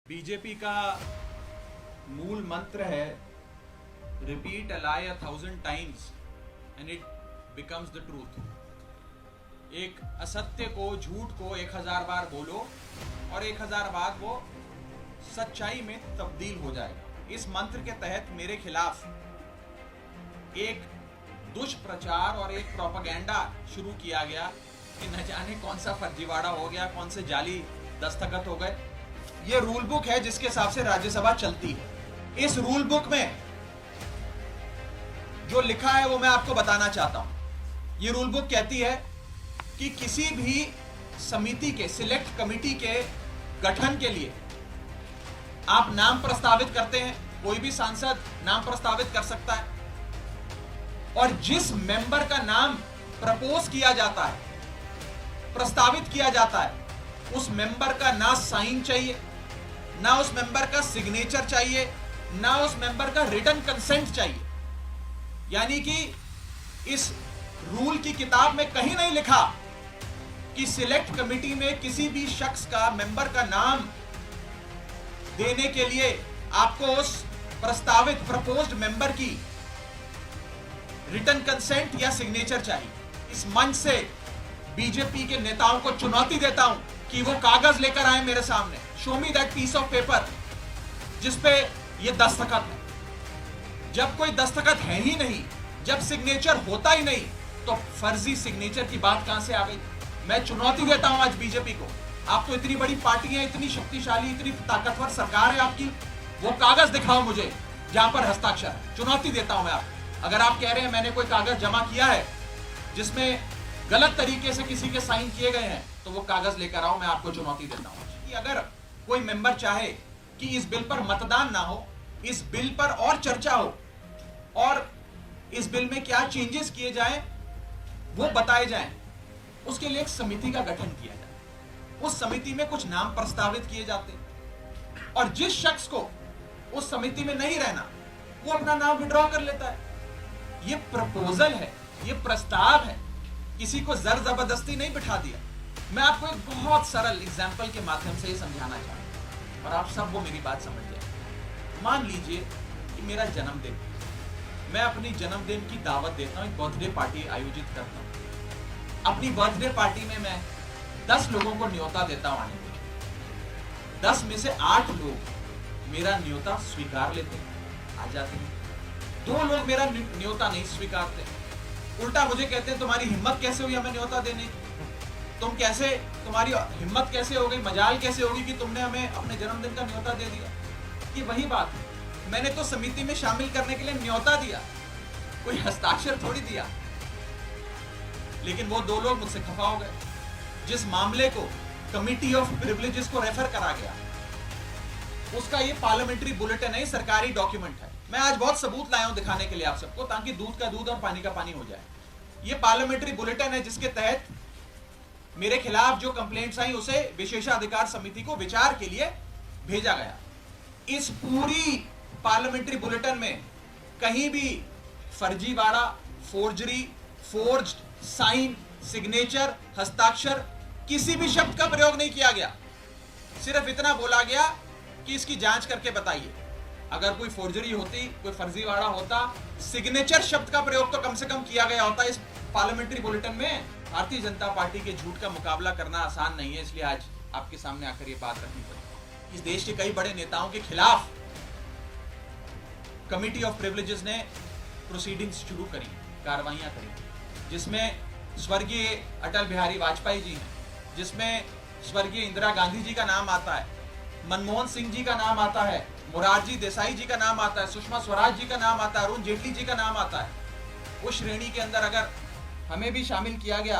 BJP का मूल मंत्र है repeat a lie 1000 times and it becomes the truth. एक असत्य को, झूठ को 1000 बार बोलो और 1000 बार वो सच्चाई में तब्दील हो जाएगा। इस मंत्र के तहत मेरे खिलाफ एक दुष्प्रचार और एक प्रोपेगेंडा शुरू किया गया कि न जाने कौन सा फर्जीवाड़ा हो गया, कौन से जाली दस्तखत हो गए। ये रूल बुक है जिसके हिसाब से राज्यसभा चलती है। इस रूल बुक में जो लिखा है वो मैं आपको बताना चाहता हूं। ये रूल बुक कहती है कि किसी भी समिति के, सिलेक्ट कमेटी के गठन के लिए आप नाम प्रस्तावित करते हैं, कोई भी सांसद नाम प्रस्तावित कर सकता है, और जिस मेंबर का नाम प्रपोज किया जाता है, प्रस्तावित किया जाता है, उस मेंबर का ना साइन चाहिए, ना उस मेंबर का सिग्नेचर चाहिए, ना उस मेंबर का रिटन कंसेंट चाहिए। यानी कि इस रूल की किताब में कहीं नहीं लिखा कि सिलेक्ट कमेटी में किसी भी शख्स का, मेंबर का नाम देने के लिए आपको उस प्रस्तावित, प्रपोज्ड मेंबर की रिटन कंसेंट या सिग्नेचर चाहिए। इस मंच से बीजेपी के नेताओं को चुनौती देता हूं कि वो कागज लेकर आए मेरे सामने, show me that piece of paper जिसपे ये दस्तखत है। जब कोई दस्तखत है ही नहीं, जब सिग्नेचर होता ही नहीं, तो फर्जी सिग्नेचर की बात कहां से आ गई? मैं चुनौती देता हूं आज बीजेपी को। आप तो इतनी बड़ी पार्टी है, इतनी शक्तिशाली, इतनी ताकतवर सरकार है आपकी, वो कागज दिखाओ मुझे जहां पर हस्ताक्षर है। चुनौती देता हूं मैं आपको। अगर आप कह रहे हैं मैंने कोई कागज जमा किया है जिसमें गलत तरीके से किसी के साइन किए गए हैं, तो वो कागज लेकर आओ। मैं आपको चुनौती देता हूं कि अगर कोई मेंबर चाहे कि इस बिल पर मतदान ना हो, इस बिल पर और चर्चा हो और इस बिल में क्या चेंजेस किए जाएं वो बताए जाएं, उसके लिए एक समिति का गठन किया जाए। उस समिति में कुछ नाम प्रस्तावित किए जाते और जिस शख्स को उस समिति में नहीं रहना, वो अपना नाम विड्रॉ कर लेता है। ये प्रपोजल है, ये प्रस्ताव है, किसी को जर जबरदस्ती नहीं बिठा दिया। मैं आपको एक बहुत सरल एग्जाम्पल के माध्यम से ये समझाना चाहता हूं और आप सब वो मेरी बात समझ जाए। मान लीजिए कि मेरा जन्मदिन, मैं अपनी जन्मदिन की दावत देता हूं, एक बर्थडे पार्टी आयोजित करता हूं। अपनी बर्थडे पार्टी में मैं 10 लोगों को न्योता देता हूं आने के लिए। 10 में से 8 लोग मेरा न्योता स्वीकार लेते हैं, आ जाते हैं। 2 लोग मेरा न्योता नहीं स्वीकारते, उल्टा मुझे कहते हैं तुम्हारी हिम्मत कैसे हुई हमें न्योता देने की, तुम्हारी हिम्मत कैसे हो गई, मजाल कैसे होगी कि तुमने हमें अपने जन्मदिन का न्योता दे दिया। ये वही बात है, मैंने तो समिति में शामिल करने के लिए न्योता दिया, कोई हस्ताक्षर थोड़ी दिया। लेकिन वो 2 लोग मुझसे खफा हो गए। जिस मामले को कमिटी ऑफ प्रिविलेजेस को रेफर करा गया, उसका ये पार्लियामेंट्री बुलेटिन है, सरकारी डॉक्यूमेंट है। मैं आज बहुत सबूत लाया हूं दिखाने के लिए आप सबको, ताकि दूध का दूध और पानी का पानी हो जाए। ये पार्लियामेंट्री बुलेटिन है जिसके तहत मेरे खिलाफ जो कंप्लेंट्स आई उसे विशेषाधिकार समिति को विचार के लिए भेजा गया। इस पूरी पार्लियामेंट्री बुलेटिन में कहीं भी फर्जीवाड़ा, फोर्जरी, फोर्ज्ड साइन, सिग्नेचर, हस्ताक्षर, किसी भी शब्द का प्रयोग नहीं किया गया। सिर्फ इतना बोला गया कि इसकी जांच करके बताइए। अगर कोई फोर्जरी होती, कोई फर्जीवाड़ा होता, सिग्नेचर शब्द का प्रयोग तो कम से कम किया गया होता। इस पार्लियामेंट्री बुलेटिन में भारतीय जनता पार्टी के झूठ का मुकाबला करना आसान नहीं है, इसलिए आज आपके सामने आकर ये बात रखनी पड़ी। इस देश के कई बड़े नेताओं के खिलाफ कमिटी ऑफ प्रिविलेजेस ने प्रोसीडिंग्स शुरू करी, कार्रवाइयां करी, जिसमें स्वर्गीय अटल बिहारी वाजपेयी जी हैं, जिसमें स्वर्गीय इंदिरा गांधी जी का नाम आता है, मनमोहन सिंह जी का नाम आता है, मोरारजी देसाई जी का नाम आता है, सुषमा स्वराज जी का नाम आता है, अरुण जेटली जी का नाम आता है। उस श्रेणी के अंदर अगर हमें भी शामिल किया गया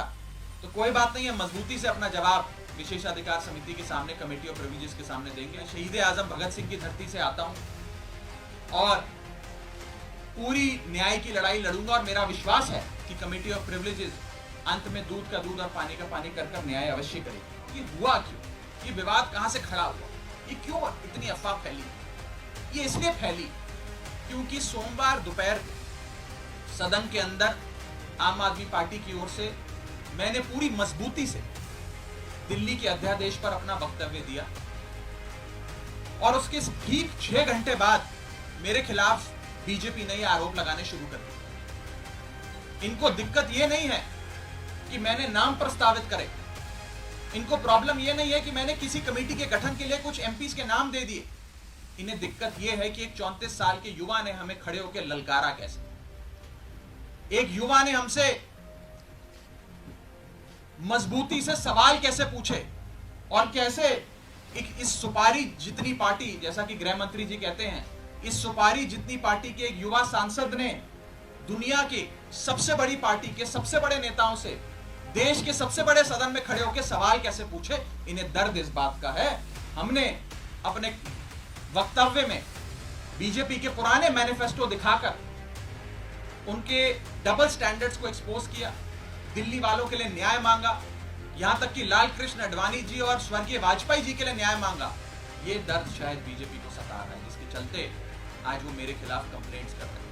तो कोई बात नहीं है, मजबूती से अपना जवाब विशेषाधिकार समिति के सामने, कमेटी ऑफ प्रिविलेजेस के सामने देंगे। शहीद आजम भगत सिंह की धरती से आता हूं और पूरी न्याय की लड़ाई लड़ूंगा और मेरा विश्वास है कि कमेटी ऑफ प्रिविलेजेस अंत में दूध का दूध और पानी का पानी कर न्याय अवश्य करेगी। ये हुआ क्यों? ये विवाद कहां से खड़ा हुआ? ये क्यों इतनी अफवाह फैली? ये इसलिए फैली क्योंकि सोमवार दोपहर सदन के अंदर आम आदमी पार्टी की ओर से मैंने पूरी मजबूती से दिल्ली के अध्यादेश पर अपना वक्तव्य दिया और उसके ठीक 6 घंटे बाद मेरे खिलाफ बीजेपी ने ये आरोप लगाने शुरू कर दिए। इनको दिक्कत ये नहीं है कि मैंने नाम प्रस्तावित करे, इनको प्रॉब्लम ये नहीं है कि मैंने किसी कमेटी के गठन के लिए कुछ एमपीज के नाम दे दिए। इन्हें दिक्कत ये है कि एक 34 साल के युवा ने हमें खड़े होकर ललकारा कैसे, एक युवा ने हमसे मजबूती से सवाल कैसे पूछे, और कैसे इस सुपारी जितनी पार्टी, जैसा कि गृह मंत्री जी कहते हैं, इस सुपारी जितनी पार्टी के एक युवा सांसद ने दुनिया की सबसे बड़ी पार्टी के सबसे बड़े नेताओं से देश के सबसे बड़े सदन में खड़े होकर सवाल कैसे पूछे। इन्हें दर्द इस बात का है। हमने अपने वक्तव्य में बीजेपी के पुराने मैनिफेस्टो दिखाकर उनके डबल स्टैंडर्ड्स को एक्सपोज किया, दिल्ली वालों के लिए न्याय मांगा, यहां तक कि लाल कृष्ण अडवाणी जी और स्वर्गीय वाजपेयी जी के लिए न्याय मांगा। ये दर्द शायद बीजेपी को सता रहा है, जिसके चलते आज वो मेरे खिलाफ कंप्लेंट्स कर रहे हैं।